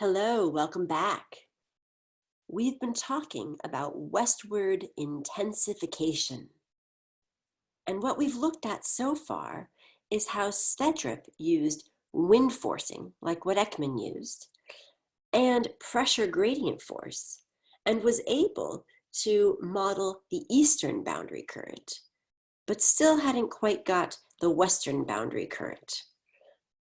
Hello, welcome back. We've been talking about westward intensification. And what we've looked at so far is how Sverdrup used wind forcing, like what Ekman used, and pressure gradient force, and was able to model the eastern boundary current, but still hadn't quite got the western boundary current.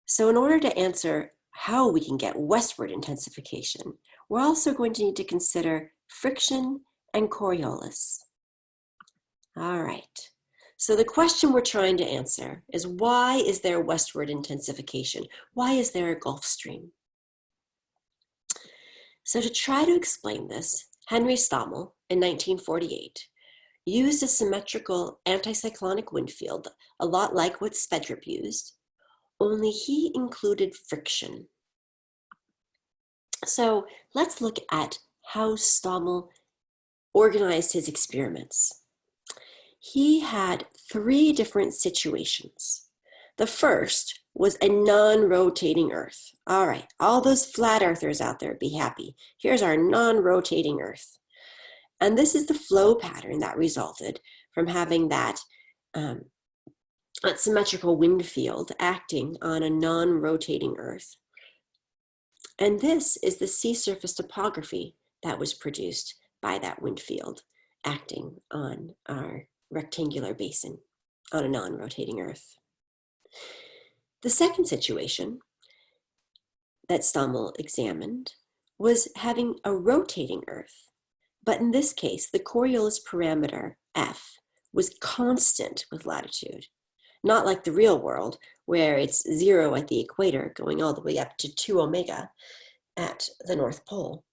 So in order to answer how we can get westward intensification, we're also going to need to consider friction and Coriolis. All right, so the question we're trying to answer is, why is there westward intensification? Why is there a Gulf Stream? So to try to explain this, Henry Stommel in 1948 used a symmetrical anticyclonic wind field, a lot like what Sverdrup used, only he included friction. So let's look at how Stommel organized his experiments. He had three different situations. The first was a non-rotating Earth. All right, all those flat earthers out there, be happy. Here's our non-rotating Earth. And this is the flow pattern that resulted from having that symmetrical wind field acting on a non-rotating Earth. And this is the sea surface topography that was produced by that wind field acting on our rectangular basin on a non-rotating Earth. The second situation that Stommel examined was having a rotating Earth, but in this case, the Coriolis parameter F was constant with latitude, not like the real world where it's 0 at the equator going all the way up to 2 omega at the North Pole.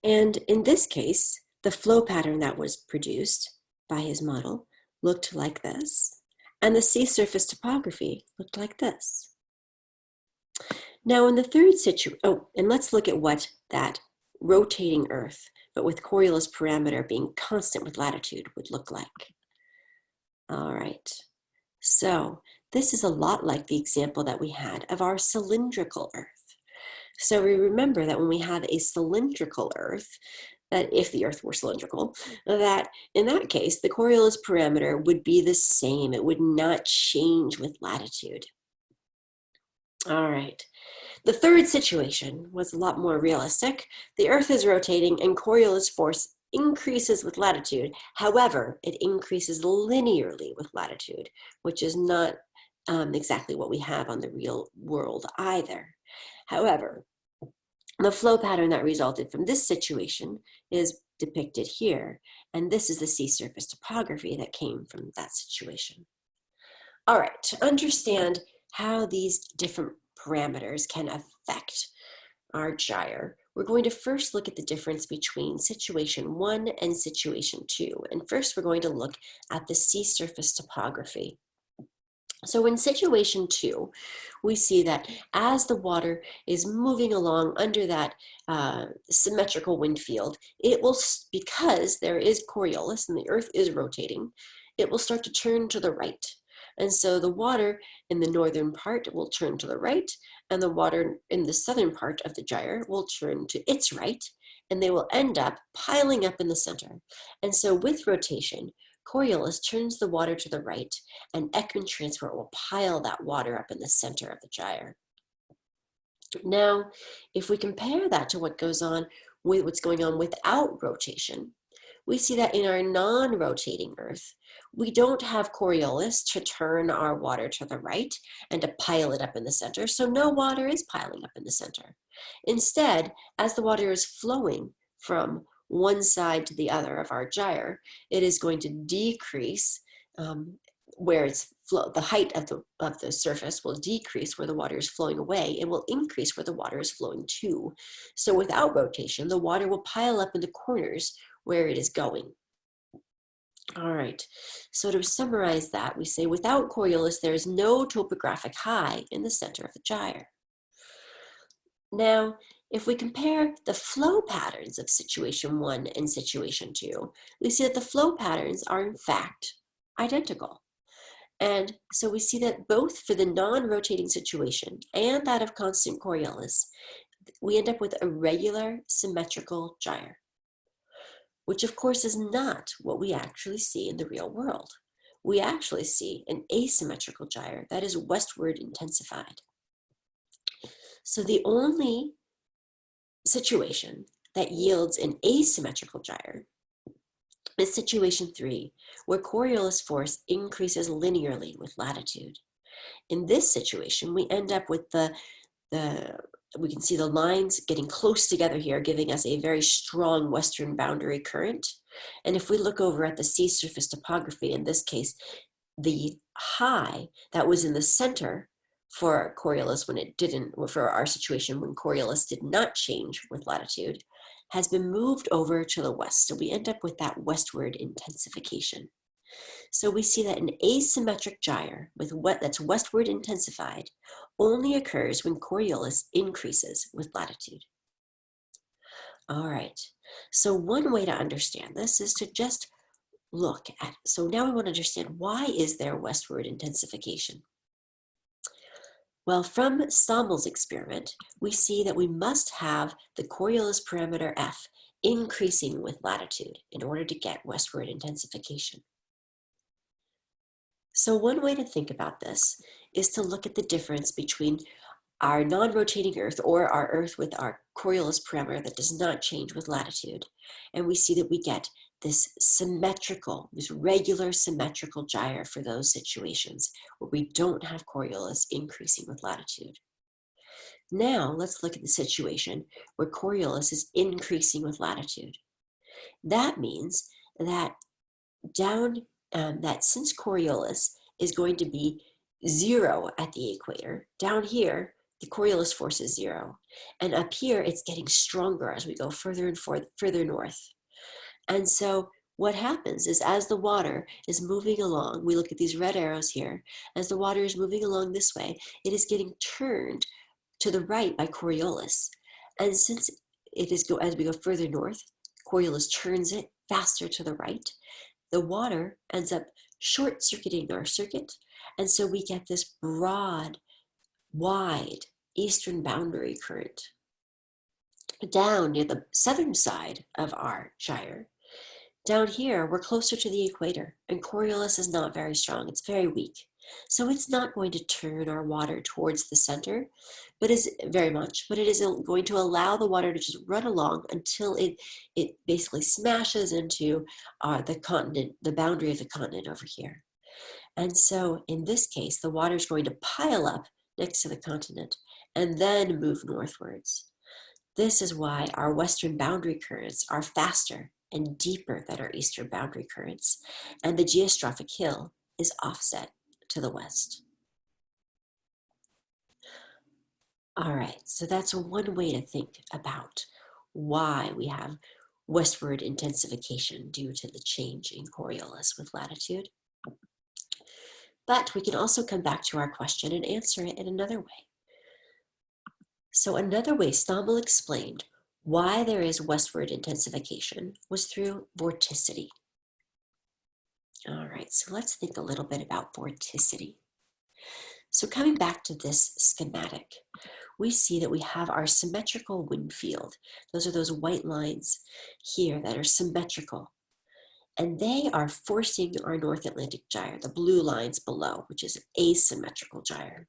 And in this case, the flow pattern that was produced by his model looked like this, and the sea surface topography looked like this. Now in the third situation, and let's look at what that rotating Earth, but with Coriolis parameter being constant with latitude, would look like. All right, so this is a lot like the example that we had of our cylindrical Earth. So we remember that when we have a cylindrical Earth, that if the Earth were cylindrical, that in that case, the Coriolis parameter would be the same. It would not change with latitude. All right. The third situation was a lot more realistic. The Earth is rotating and Coriolis force increases with latitude. However, it increases linearly with latitude, which is not exactly what we have on the real world either. However, the flow pattern that resulted from this situation is depicted here, and this is the sea surface topography that came from that situation. All right, to understand how these different parameters can affect our gyre, we're going to first look at the difference between situation 1 and situation 2. And first, we're going to look at the sea surface topography. So in situation 2, we see that as the water is moving along under that symmetrical wind field, it will, because there is Coriolis and the Earth is rotating, it will start to turn to the right. And so the water in the northern part will turn to the right, and the water in the southern part of the gyre will turn to its right, and they will end up piling up in the center. And so with rotation, Coriolis turns the water to the right, and Ekman transport will pile that water up in the center of the gyre. Now, if we compare that to what goes on with what's going on without rotation, we see that in our non-rotating Earth, we don't have Coriolis to turn our water to the right and to pile it up in the center, so no water is piling up in the center. Instead, as the water is flowing from one side to the other of our gyre, it is going to decrease where it's the height of the surface will decrease where the water is flowing away. It will increase where the water is flowing to. So without rotation, the water will pile up in the corners where it is going. All right, so to summarize that, we say without Coriolis, there is no topographic high in the center of the gyre. Now, if we compare the flow patterns of situation 1 and situation 2, we see that the flow patterns are in fact identical. And so we see that both for the non-rotating situation and that of constant Coriolis, we end up with a regular symmetrical gyre, which of course is not what we actually see in the real world. We actually see an asymmetrical gyre that is westward intensified. So the only situation that yields an asymmetrical gyre is situation 3, where Coriolis force increases linearly with latitude. In this situation, we end up with we can see the lines getting close together here, giving us a very strong western boundary current. And if we look over at the sea surface topography, in this case, the high that was in the center for Coriolis when it didn't, for our situation when Coriolis did not change with latitude, has been moved over to the west. So we end up with that westward intensification. So we see that an asymmetric gyre that's westward intensified only occurs when Coriolis increases with latitude. All right, so one way to understand this is to just look at, so now we want to understand, why is there westward intensification? Well, from Stommel's experiment, we see that we must have the Coriolis parameter f increasing with latitude in order to get westward intensification. So one way to think about this is to look at the difference between our non-rotating Earth, or our Earth with our Coriolis parameter that does not change with latitude. And we see that we get this regular symmetrical gyre for those situations where we don't have Coriolis increasing with latitude. Now let's look at the situation where Coriolis is increasing with latitude. That means that that since Coriolis is going to be 0 at the equator, down here the Coriolis force is 0, and up here it's getting stronger as we go further and further north. And so what happens is, as the water is moving along, we look at these red arrows here, as the water is moving along this way, it is getting turned to the right by Coriolis. And since as we go further north, Coriolis turns it faster to the right, the water ends up short-circuiting our circuit, and so we get this broad, wide eastern boundary current. Down near the southern side of our gyre, down here, we're closer to the equator, and Coriolis is not very strong. It's very weak. So it's not going to turn our water towards the center, but it is going to allow the water to just run along until it basically smashes into the continent, the boundary of the continent over here. And so in this case, the water is going to pile up next to the continent and then move northwards. This is why our western boundary currents are faster and deeper than our eastern boundary currents, and the geostrophic hill is offset to the west. All right, so that's one way to think about why we have westward intensification due to the change in Coriolis with latitude. But we can also come back to our question and answer it in another way. So another way Stommel explained why there is westward intensification was through vorticity. All right, so let's think a little bit about vorticity. So coming back to this schematic, we see that we have our symmetrical wind field. Those are those white lines here that are symmetrical. And they are forcing our North Atlantic gyre, the blue lines below, which is an asymmetrical gyre.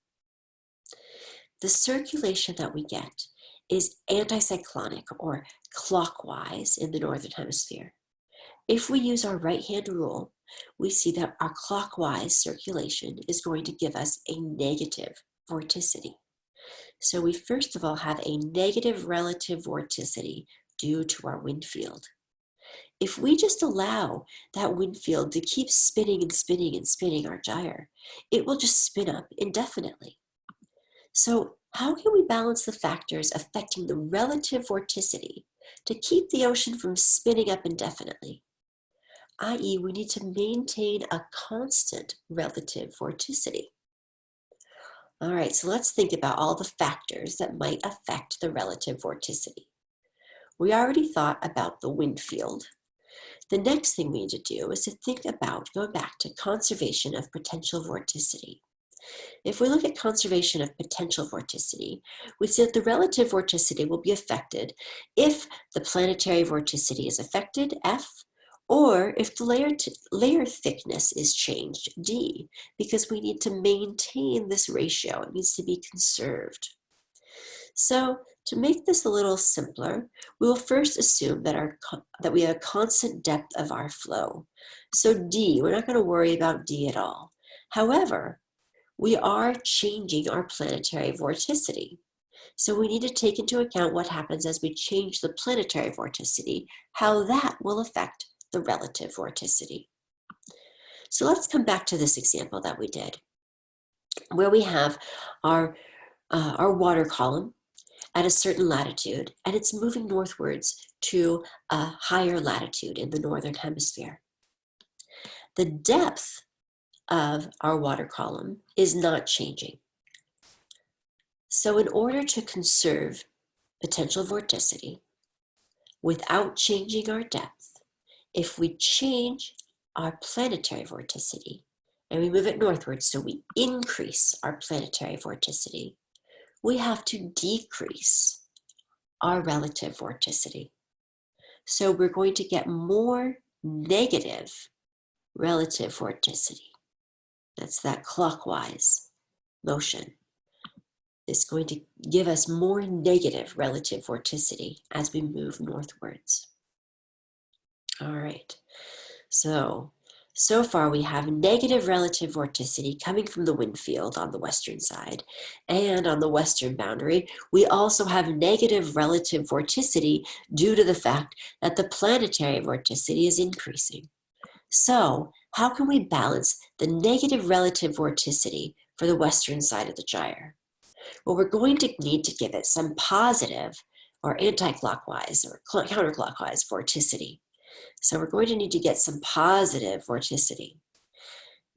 The circulation that we get is anticyclonic, or clockwise, in the Northern Hemisphere. If we use our right-hand rule, we see that our clockwise circulation is going to give us a negative vorticity. So we first of all have a negative relative vorticity due to our wind field. If we just allow that wind field to keep spinning and spinning and spinning our gyre, it will just spin up indefinitely. So how can we balance the factors affecting the relative vorticity to keep the ocean from spinning up indefinitely? I.e., we need to maintain a constant relative vorticity. All right, so let's think about all the factors that might affect the relative vorticity. We already thought about the wind field. The next thing we need to do is to think about going back to conservation of potential vorticity. If we look at conservation of potential vorticity, we see that the relative vorticity will be affected if the planetary vorticity is affected, F, or if the layer thickness is changed, D, because we need to maintain this ratio. It needs to be conserved. So to make this a little simpler, we will first assume that we have a constant depth of our flow. So D, we're not going to worry about D at all. However, we are changing our planetary vorticity. So we need to take into account what happens as we change the planetary vorticity, how that will affect the relative vorticity. So let's come back to this example that we did, where we have our water column at a certain latitude, and it's moving northwards to a higher latitude in the northern hemisphere. The depth of our water column is not changing. So in order to conserve potential vorticity without changing our depth, if we change our planetary vorticity and we move it northwards, so we increase our planetary vorticity, we have to decrease our relative vorticity. So we're going to get more negative relative vorticity. That's that clockwise motion. It's going to give us more negative relative vorticity as we move northwards. All right, so far we have negative relative vorticity coming from the wind field on the western side, and on the western boundary, we also have negative relative vorticity due to the fact that the planetary vorticity is increasing. So how can we balance the negative relative vorticity for the western side of the gyre? Well, we're going to need to give it some positive or anti-clockwise or counterclockwise vorticity. So we're going to need to get some positive vorticity.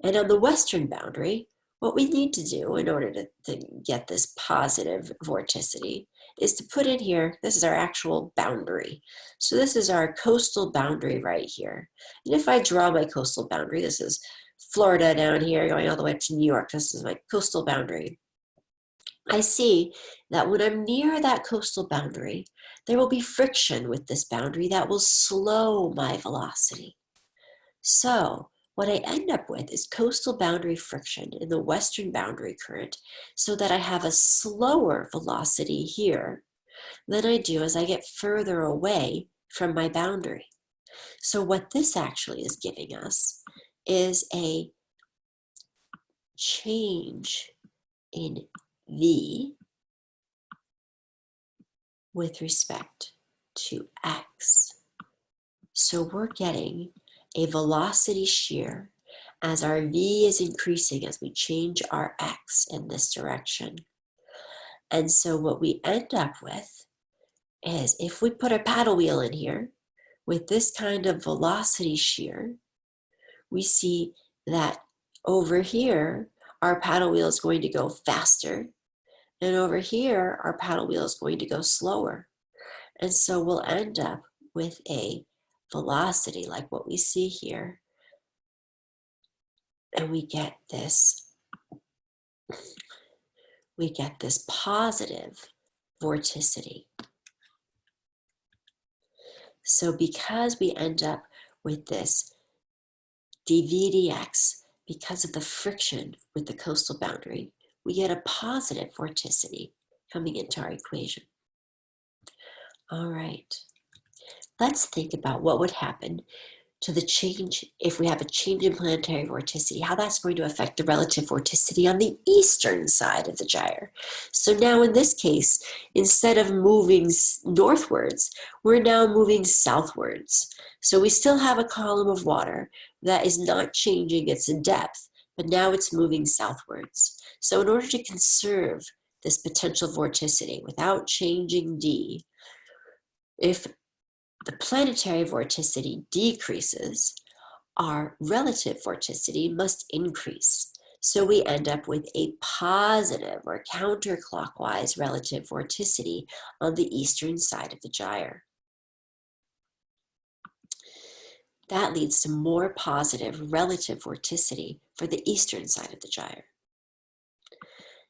And on the western boundary, what we need to do in order to get this positive vorticity is to put in here, this is our actual boundary. So this is our coastal boundary right here. And if I draw my coastal boundary, this is Florida down here going all the way up to New York. This is my coastal boundary. I see that when I'm near that coastal boundary, there will be friction with this boundary that will slow my velocity. So what I end up with is coastal boundary friction in the western boundary current, so that I have a slower velocity here than I do as I get further away from my boundary. So what this actually is giving us is a change in V with respect to X. So we're getting a velocity shear as our V is increasing as we change our X in this direction. And so what we end up with is, if we put a paddle wheel in here with this kind of velocity shear, we see that over here, our paddle wheel is going to go faster, and over here, our paddle wheel is going to go slower. And so we'll end up with a velocity like what we see here. And we get this positive vorticity. So because we end up with this dv dx, because of the friction with the coastal boundary, we get a positive vorticity coming into our equation. All right, let's think about what would happen to the change if we have a change in planetary vorticity, how that's going to affect the relative vorticity on the eastern side of the gyre. So now in this case, instead of moving northwards, we're now moving southwards. So we still have a column of water that is not changing its depth, but now it's moving southwards. So in order to conserve this potential vorticity without changing D, if the planetary vorticity decreases, our relative vorticity must increase. So we end up with a positive or counterclockwise relative vorticity on the eastern side of the gyre. that leads to more positive relative vorticity for the eastern side of the gyre.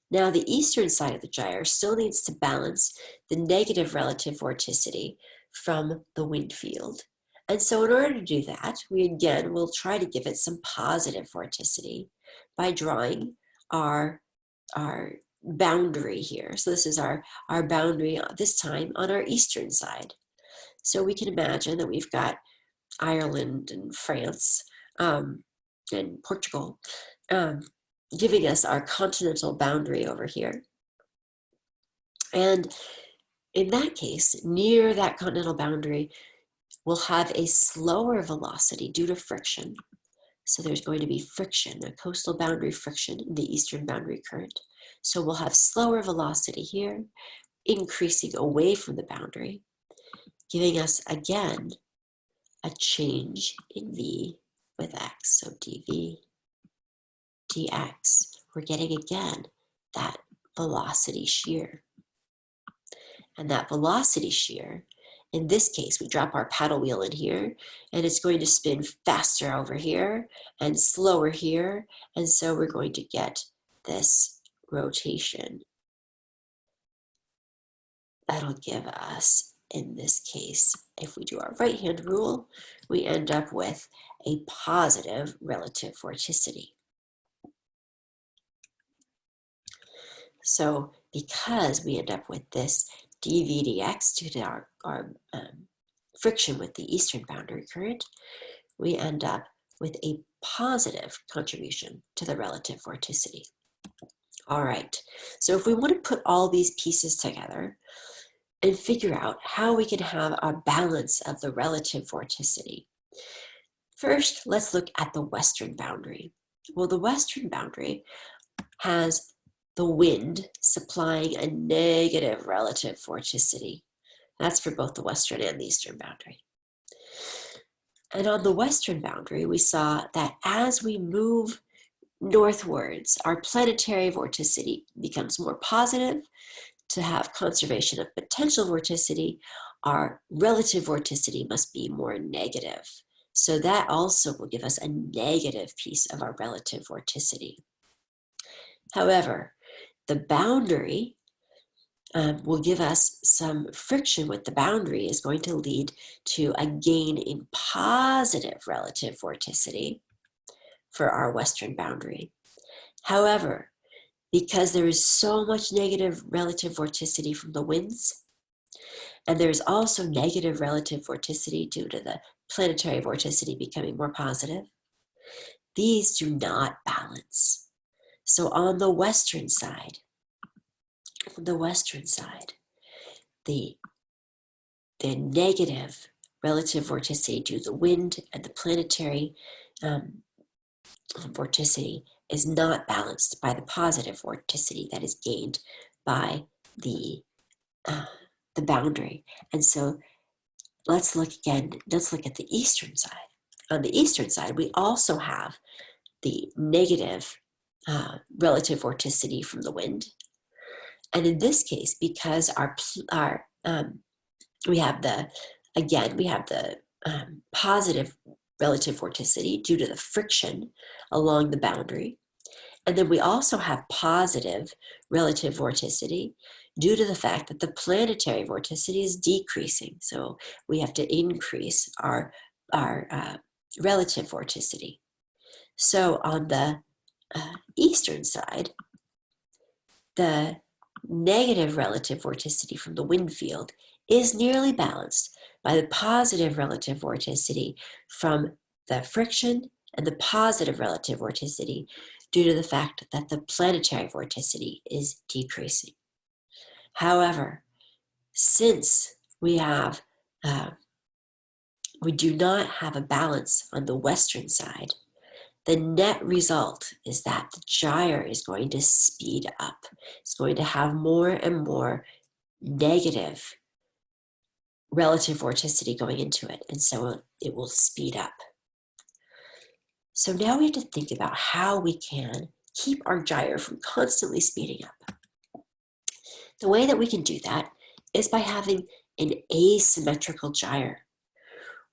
Now, the eastern side of the gyre still needs to balance the negative relative vorticity from the wind field. And so in order to do that, we again will try to give it some positive vorticity by drawing our boundary here. So this is our boundary this time on our eastern side. So we can imagine that we've got Ireland and France and Portugal giving us our continental boundary over here. And in that case, near that continental boundary, we'll have a slower velocity due to friction. So there's going to be friction, a coastal boundary friction in the eastern boundary current. So we'll have slower velocity here, increasing away from the boundary, giving us again a change in V with X. So dV dx, we're getting again that velocity shear. And that velocity shear, in this case, we drop our paddle wheel in here and it's going to spin faster over here and slower here. And so we're going to get this rotation. That'll give us, in this case, if we do our right-hand rule, we end up with a positive relative vorticity. So because we end up with this dV dx due to our friction with the eastern boundary current, we end up with a positive contribution to the relative vorticity. All right, so if we want to put all these pieces together and figure out how we can have a balance of the relative vorticity, first, let's look at the western boundary. Well, the western boundary has the wind supplying a negative relative vorticity. That's for both the western and the eastern boundary. And on the western boundary, we saw that as we move northwards, our planetary vorticity becomes more positive. To have conservation of potential vorticity, our relative vorticity must be more negative. So that also will give us a negative piece of our relative vorticity. However, the boundary will give us some friction with the boundary is going to lead to a gain in positive relative vorticity for our western boundary. However, because there is so much negative relative vorticity from the winds, and there's also negative relative vorticity due to the planetary vorticity becoming more positive, these do not balance. So on the western side, the negative relative vorticity due to the wind and the planetary vorticity is not balanced by the positive vorticity that is gained by the boundary. And so let's look at the eastern side. On the eastern side, we also have the negative relative vorticity from the wind. And in this case, because we have the positive relative vorticity due to the friction along the boundary. And then we also have positive relative vorticity due to the fact that the planetary vorticity is decreasing. So we have to increase our relative vorticity. So on the eastern side, the negative relative vorticity from the wind field is nearly balanced by the positive relative vorticity from the friction and the positive relative vorticity due to the fact that the planetary vorticity is decreasing. However, since we do not have a balance on the western side, the net result is that the gyre is going to speed up. It's going to have more and more negative relative vorticity going into it, and so it will speed up. So now we have to think about how we can keep our gyre from constantly speeding up. The way that we can do that is by having an asymmetrical gyre,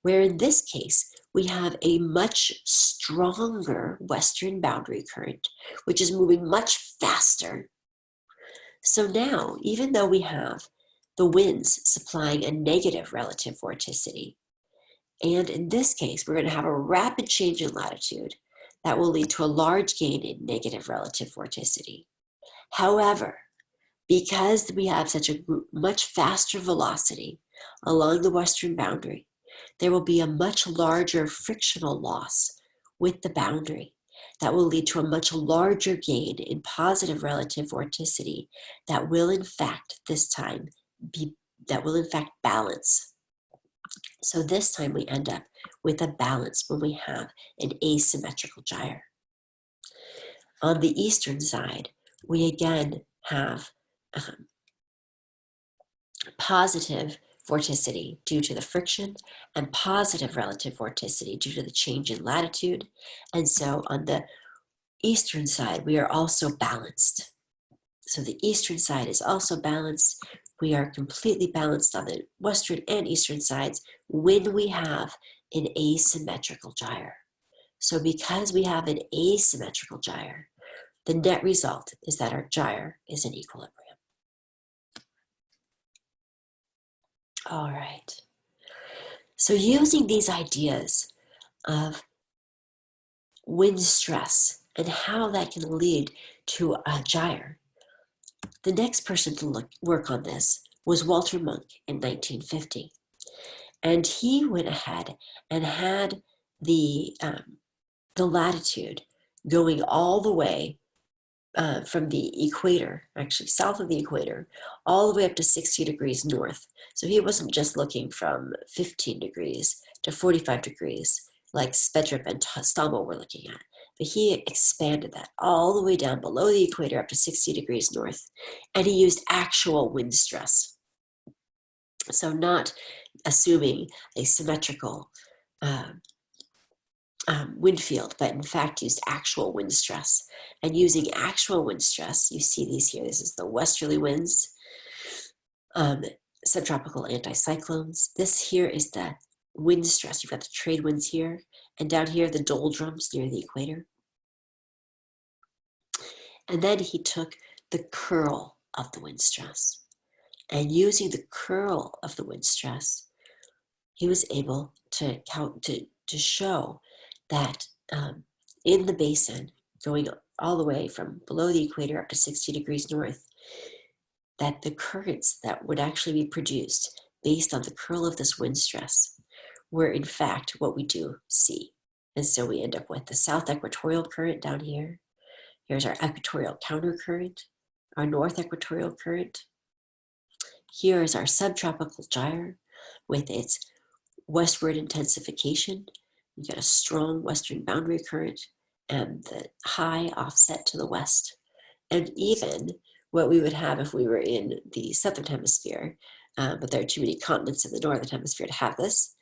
where in this case, we have a much stronger western boundary current, which is moving much faster. So now, even though we have the winds supplying a negative relative vorticity, and in this case, we're going to have a rapid change in latitude that will lead to a large gain in negative relative vorticity. However, because we have such a much faster velocity along the western boundary, there will be a much larger frictional loss with the boundary that will lead to a much larger gain in positive relative vorticity that will in fact balance. So this time we end up with a balance when we have an asymmetrical gyre. On the eastern side, we again have positive vorticity due to the friction and positive relative vorticity due to the change in latitude. And so on the eastern side, we are also balanced. So the eastern side is also balanced. We are completely balanced on the western and eastern sides when we have an asymmetrical gyre. So because we have an asymmetrical gyre, the net result is that our gyre is in equilibrium. All right. So using these ideas of wind stress and how that can lead to a gyre, the next person to work on this was Walter Munk in 1950. And he went ahead and had the latitude going all the way from the equator, actually south of the equator, all the way up to 60 degrees north. So he wasn't just looking from 15 degrees to 45 degrees like Spedrup and Stommel were looking at, but he expanded that all the way down below the equator up to 60 degrees north, and he used actual wind stress. So not assuming a symmetrical wind field, but in fact used actual wind stress. And using actual wind stress, you see these here. This is the westerly winds, subtropical anticyclones. This here is the wind stress. You've got the trade winds here, and down here the doldrums near the equator. And then he took the curl of the wind stress, and using the curl of the wind stress, he was able to show that in the basin, going all the way from below the equator up to 60 degrees north, that the currents that would actually be produced based on the curl of this wind stress were in fact what we do see. And so we end up with the south equatorial current down here. Here's our equatorial countercurrent, our north equatorial current. Here is our subtropical gyre with its westward intensification. You get a strong western boundary current and the high offset to the west. And even what we would have if we were in the southern hemisphere, but there are too many continents in the northern hemisphere to have this,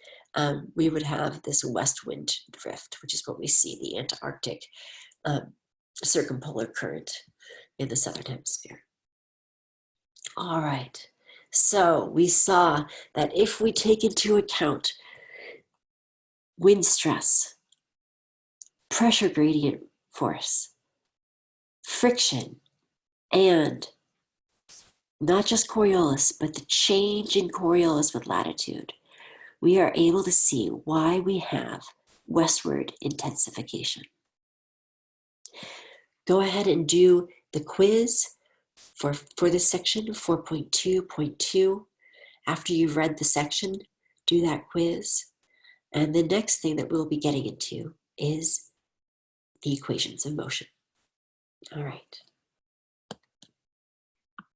we would have this west wind drift, which is what we see, the Antarctic circumpolar current in the southern hemisphere. All right, so we saw that if we take into account wind stress, pressure gradient force, friction, and not just Coriolis, but the change in Coriolis with latitude, we are able to see why we have westward intensification. Go ahead and do the quiz for this section, 4.2.2. After you've read the section, do that quiz. And the next thing that we'll be getting into is the equations of motion. All right.